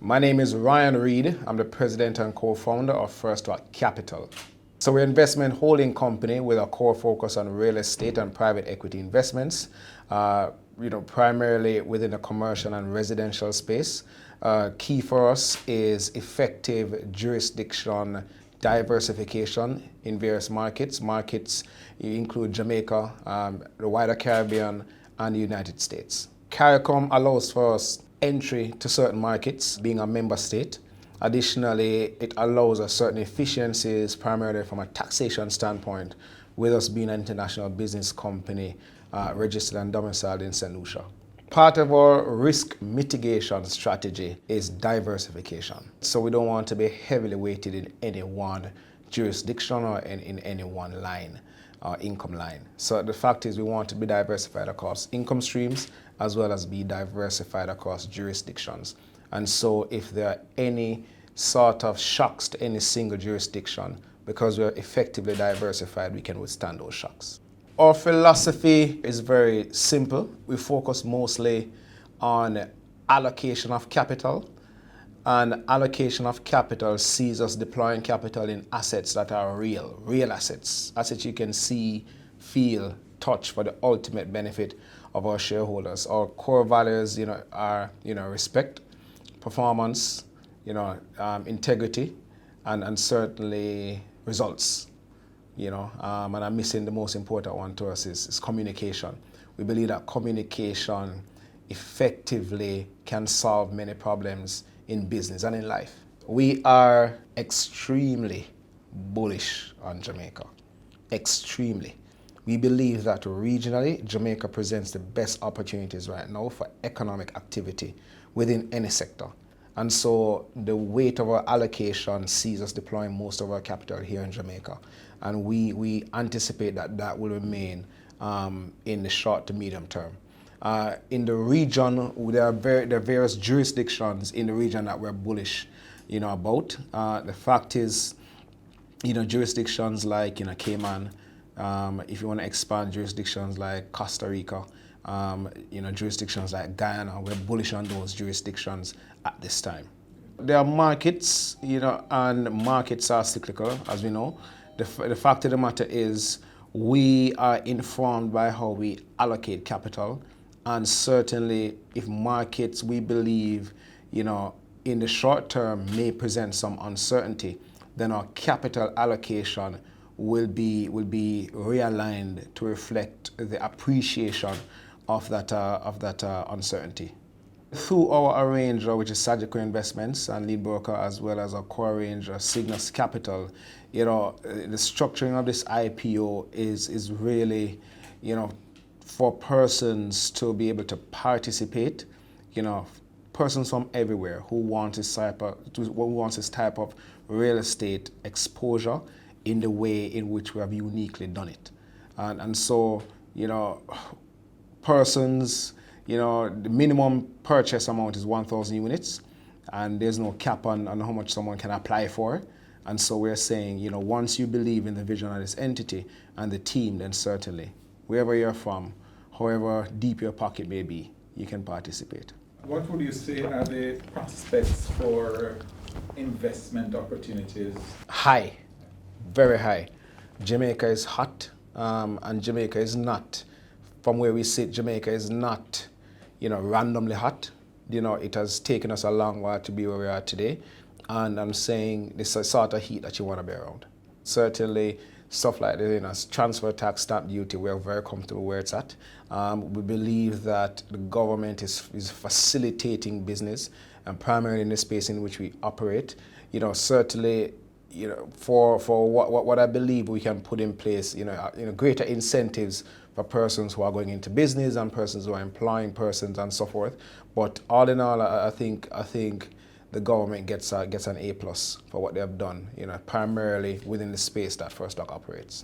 My name is Reid. I'm the president and co-founder of First Rock Capital. So we're an investment holding company with a core focus on real estate and private equity investments, primarily within the commercial and residential space. Key for us is effective jurisdiction diversification in various markets. Markets include Jamaica, the wider Caribbean, and the United States. CARICOM allows for us entry to certain markets, being a member state. Additionally, it allows us certain efficiencies, primarily from a taxation standpoint, with us being an international business company registered and domiciled in St. Lucia. Part of our risk mitigation strategy is diversification. So we don't want to be heavily weighted in any one jurisdiction or in any one line, income line. So the fact is we want to be diversified across income streams as well as be diversified across jurisdictions. And so if there are any sort of shocks to any single jurisdiction, because we're effectively diversified, we can withstand those shocks. Our philosophy is very simple. We focus mostly on allocation of capital, and allocation of capital sees us deploying capital in assets that are real assets you can see, feel, touch for the ultimate benefit of our shareholders. Our core values, are, respect, performance, integrity, and certainly results. And I'm missing the most important one to us is communication. We believe that communication effectively can solve many problems in business and in life. We are extremely bullish on Jamaica. Extremely. We believe that regionally, Jamaica presents the best opportunities right now for economic activity within any sector. And so the weight of our allocation sees us deploying most of our capital here in Jamaica. And we anticipate that will remain in the short to medium term. In the region, there are various jurisdictions in the region that we're bullish, about. The fact is, jurisdictions like, Cayman, if you want to expand jurisdictions like Costa Rica, jurisdictions like Guyana, we're bullish on those jurisdictions at this time. There are markets, and markets are cyclical, as we know. The fact of the matter is we are informed by how we allocate capital, and certainly if markets, we believe, in the short term may present some uncertainty, then our capital allocation will be realigned to reflect the appreciation of that uncertainty. Through our arranger, which is Sagicor Investments and lead broker, as well as our co-arranger, Cygnus Capital, the structuring of this IPO is really, for persons to be able to participate, persons from everywhere who want this type of real estate exposure in the way in which we have uniquely done it. And so, persons, the minimum purchase amount is 1,000 units, and there's no cap on how much someone can apply for. And so we're saying, once you believe in the vision of this entity and the team, then certainly, wherever you're from, however deep your pocket may be, you can participate. What would you say are the prospects for investment opportunities? High, very high. Jamaica is hot, and Jamaica is not, from where we sit, Jamaica is not, randomly hot. It has taken us a long while to be where we are today. And I'm saying this is a sort of heat that you want to be around. Certainly, stuff like this, transfer tax, stamp duty, we're very comfortable where it's at. We believe that the government is facilitating business, and primarily in the space in which we operate. Certainly, for what I believe we can put in place, greater incentives for persons who are going into business and persons who are employing persons and so forth. But all in all, I think the government gets an A+ for what they have done, primarily within the space that First Rock operates.